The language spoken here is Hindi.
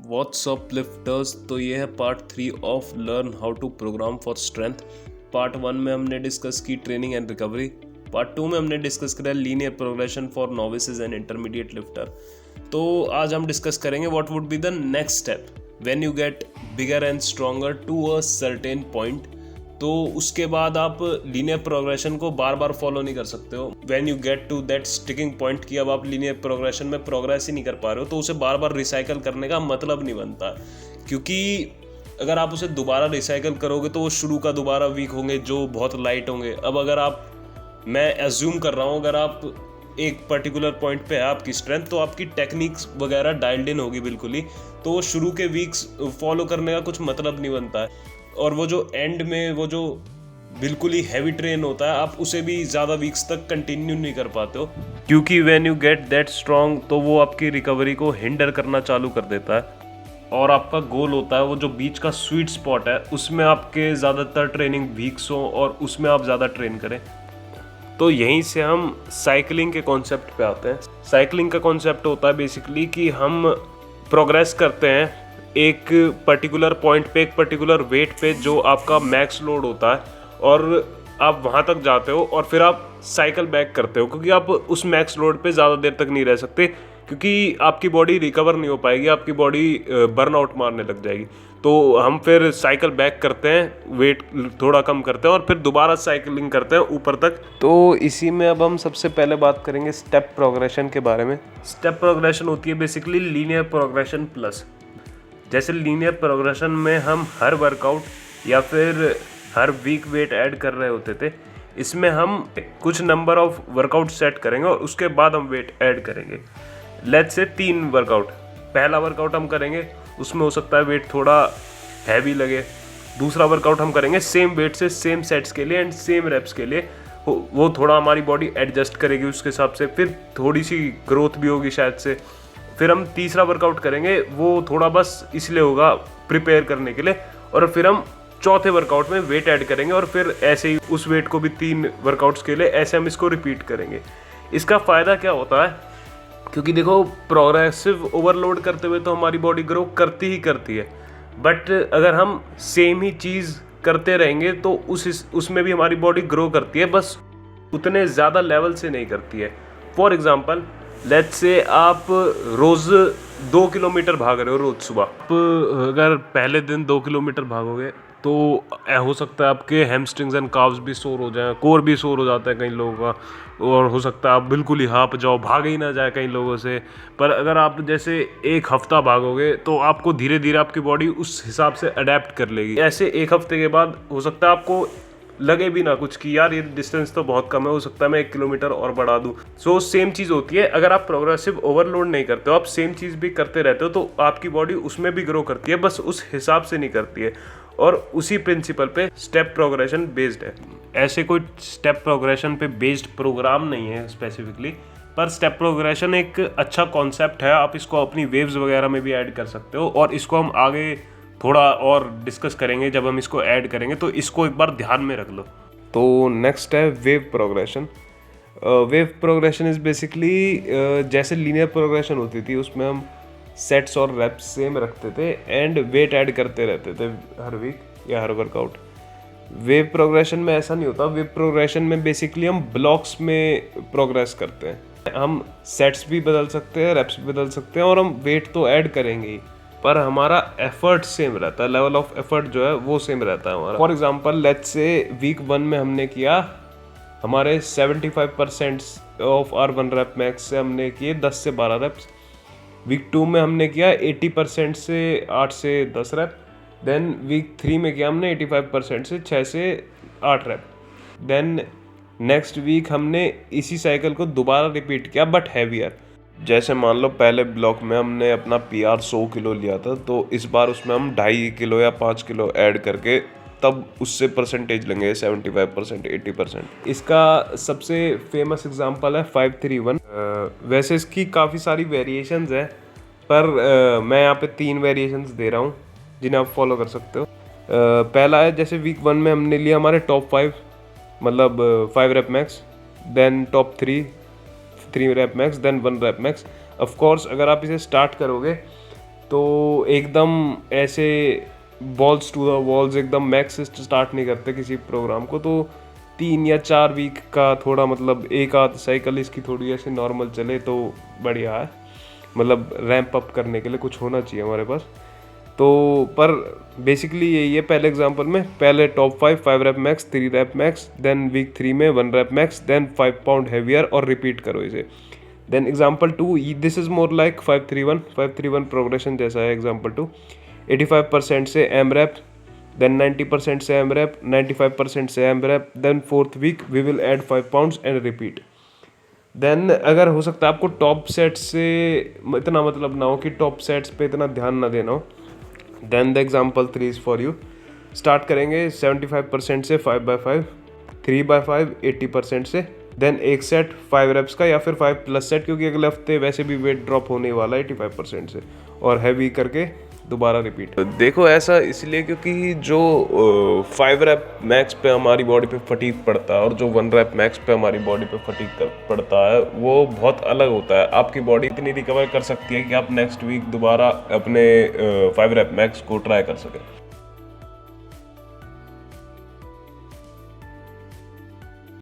What's up lifters. तो ये है part 3 of learn how to program for strength. Part 1 में हमने डिस्कस की ट्रेनिंग एंड रिकवरी। पार्ट 2 में हमने डिस्कस करा linear progression for novices and intermediate lifter. तो आज हम डिस्कस करेंगे what would be the next step when you get bigger and stronger to a certain point. तो उसके बाद आप लीनियर प्रोग्रेशन को बार बार फॉलो नहीं कर सकते हो। When you get to that sticking point कि अब आप लीनियर प्रोग्रेशन में प्रोग्रेस ही नहीं कर पा रहे हो, तो उसे बार बार रिसाइकल करने का मतलब नहीं बनता। क्योंकि अगर आप उसे दोबारा रिसाइकल करोगे तो वो शुरू का दोबारा वीक होंगे जो बहुत लाइट होंगे। अब अगर मैं एज्यूम कर रहा हूँ, अगर आप एक पर्टिकुलर पॉइंट पे है आपकी स्ट्रेंथ, तो आपकी टेक्निक्स वगैरह डायल्ड इन होगी बिल्कुल ही, तो वो शुरू के वीक्स फॉलो करने का कुछ मतलब नहीं बनता है। और वो जो एंड में वो जो बिल्कुल ही हैवी ट्रेन होता है, आप उसे भी ज़्यादा वीक्स तक कंटिन्यू नहीं कर पाते हो, क्योंकि when you get that strong तो वो आपकी रिकवरी को हिंडर करना चालू कर देता है। और आपका गोल होता है वो जो बीच का स्वीट स्पॉट है, उसमें आपके ज़्यादातर ट्रेनिंग वीक्स हो और उसमें आप ज़्यादा ट्रेन करें। तो यहीं से हम साइकिलिंग के कॉन्सेप्ट पे आते हैं। साइकिलिंग का कॉन्सेप्ट होता है बेसिकली कि हम प्रोग्रेस करते हैं एक पर्टिकुलर पॉइंट पे, एक पर्टिकुलर वेट पे जो आपका मैक्स लोड होता है, और आप वहाँ तक जाते हो और फिर आप साइकिल बैक करते हो, क्योंकि आप उस मैक्स लोड पे ज़्यादा देर तक नहीं रह सकते, क्योंकि आपकी बॉडी रिकवर नहीं हो पाएगी, आपकी बॉडी बर्नआउट मारने लग जाएगी। तो हम फिर साइकिल बैक करते हैं, वेट थोड़ा कम करते हैं और फिर दोबारा साइकिलिंग करते हैं ऊपर तक। तो इसी में अब हम सबसे पहले बात करेंगे स्टेप प्रोग्रेशन के बारे में। स्टेप प्रोग्रेशन होती है बेसिकली लीनियर प्रोग्रेशन प्लस। जैसे लीनियर प्रोग्रेशन में हम हर वर्कआउट या फिर हर वीक वेट ऐड कर रहे होते थे, इसमें हम कुछ नंबर ऑफ वर्कआउट सेट करेंगे और उसके बाद हम वेट ऐड करेंगे। Let's say 3 workout. पहला वर्कआउट हम करेंगे, उसमें हो सकता है वेट थोड़ा हैवी लगे। दूसरा वर्कआउट हम करेंगे सेम वेट से सेम सेट्स के लिए एंड सेम रेप्स के लिए, वो थोड़ा हमारी बॉडी एडजस्ट करेगी उसके हिसाब से, फिर थोड़ी सी ग्रोथ भी होगी शायद से। फिर हम तीसरा वर्कआउट करेंगे, वो थोड़ा बस इसलिए होगा प्रिपेयर करने के लिए, और फिर हम चौथे वर्कआउट में वेट ऐड करेंगे और फिर ऐसे ही उस वेट को भी 3 वर्कआउट्स के लिए ऐसे हम इसको रिपीट करेंगे। इसका फ़ायदा क्या होता है, क्योंकि देखो प्रोग्रेसिव ओवरलोड करते हुए तो हमारी बॉडी ग्रो करती ही करती है, बट अगर हम सेम ही चीज़ करते रहेंगे तो उसमें भी हमारी बॉडी ग्रो करती है, बस उतने ज़्यादा लेवल से नहीं करती है। फॉर एग्जाम्पल लेट्स से आप रोज़ 2 किलोमीटर भाग रहे हो रोज़ सुबह। आप अगर पहले दिन 2 किलोमीटर भागोगे तो हो सकता है आपके हैमस्ट्रिंग्स एंड काव्स भी सोर हो जाएं, कोर भी सोर हो जाता है कई लोगों का, और हो सकता है आप बिल्कुल ही हाँप जाओ, भागे ही ना जाए कई लोगों से। पर अगर आप जैसे एक हफ्ता भागोगे तो आपको धीरे धीरे आपकी बॉडी उस हिसाब से अडेप्ट कर लेगी। ऐसे एक हफ्ते के बाद हो सकता है आपको लगे भी ना कुछ कि यार ये डिस्टेंस तो बहुत कम है, हो सकता है मैं 1 किलोमीटर और बढ़ा दूं। सो सेम चीज़ होती है, अगर आप प्रोग्रेसिव ओवरलोड नहीं करते हो, आप सेम चीज़ भी करते रहते हो, तो आपकी बॉडी उसमें भी ग्रो करती है, बस उस हिसाब से नहीं करती है। और उसी प्रिंसिपल पे स्टेप प्रोग्रेशन बेस्ड है। ऐसे कोई स्टेप प्रोग्रेशन पे बेस्ड प्रोग्राम नहीं है स्पेसिफिकली, पर स्टेप प्रोग्रेशन एक अच्छा कॉन्सेप्ट है। आप इसको अपनी वेव्स वगैरह में भी ऐड कर सकते हो, और इसको हम आगे थोड़ा और डिस्कस करेंगे जब हम इसको ऐड करेंगे, तो इसको एक बार ध्यान में रख लो। तो नेक्स्ट है wave progression. Wave progression is basically जैसे लीनियर प्रोग्रेशन होती थी, उसमें हम सेट्स और रेप्स सेम रखते थे एंड वेट ऐड करते रहते थे हर वीक या हर वर्कआउट। वेव प्रोग्रेशन में ऐसा नहीं होता। वेव प्रोग्रेशन में बेसिकली हम ब्लॉक्स में प्रोग्रेस करते हैं। हम सेट्स भी बदल सकते हैं, रेप्स भी बदल सकते हैं, और हम वेट तो ऐड करेंगे ही, पर हमारा एफर्ट सेम रहता है, लेवल ऑफ एफर्ट जो है वो सेम रहता है हमारा। For example let's say week 1 में हमने किया, हमारे 75% ऑफ आर 1 रैप मैक्स से हमने किए 10 से 12 रैप्स। वीक 2 में हमने किया 80% से 8 से 10 रैप। देन वीक 3 में किया हमने 85% से 6 से 8 रैप। देन नेक्स्ट वीक हमने इसी साइकिल को दोबारा रिपीट किया बट हैवियर। जैसे मान लो पहले ब्लॉक में हमने अपना PR 100 किलो लिया था, तो इस बार उसमें हम 2.5 किलो या 5 किलो ऐड करके तब उससे परसेंटेज लेंगे 75%, 80%। इसका सबसे फेमस एग्जांपल है 531। वैसे इसकी काफ़ी सारी वेरिएशंस हैं, पर मैं यहाँ पे 3 वेरिएशंस दे रहा हूँ जिन्हें आप फॉलो कर सकते हो। पहला है जैसे वीक 1 में हमने लिया हमारे टॉप 5, मतलब 5 rep max, then top 3 rep max, then 1 rep max. Of course अगर आप इसे स्टार्ट करोगे तो एकदम ऐसे बॉल्स टू द वॉल्स एकदम मैक्स से स्टार्ट नहीं करते किसी प्रोग्राम को। तो 3 या 4 वीक का थोड़ा मतलब एक आध साइकिल इसकी थोड़ी ऐसे नॉर्मल चले तो बढ़िया है, मतलब रैंप अप करने के लिए कुछ होना चाहिए हमारे पास। तो पर बेसिकली यही है पहले एग्जांपल में, पहले top 5 rep max, 3 rep max, then week 3 में 1 rep max, then 5 pound heavier और रिपीट करो इसे। Then example 2, this is more like 5-3-1 progression जैसा है। एग्जांपल 2, 85% से एम रैप, देन 90% से एम रैप, 95% से AMRAP, then 4th week we will add 5 pounds and repeat. Then अगर हो सकता है आपको टॉप सेट से इतना मतलब ना हो कि टॉप सेट्स पे इतना ध्यान ना देना हो, then the example 3 is for you. Start करेंगे 75% से 5x5, 3x5 80% से, देन एक सेट 5 रेप्स का या फिर 5+ सेट, क्योंकि अगले हफ्ते वैसे भी वेट ड्रॉप होने वाला है 85% से, और हैवी करके दोबारा रिपीट। देखो ऐसा इसलिए क्योंकि जो 5 रैप मैक्स पे हमारी बॉडी पे फटीग पड़ता है और जो 1 रैप मैक्स पे हमारी बॉडी पे फटीग पड़ता है वो बहुत अलग होता है। आपकी बॉडी इतनी रिकवर कर सकती है कि आप नेक्स्ट वीक दोबारा अपने 5 रैप मैक्स को ट्राई कर सकें।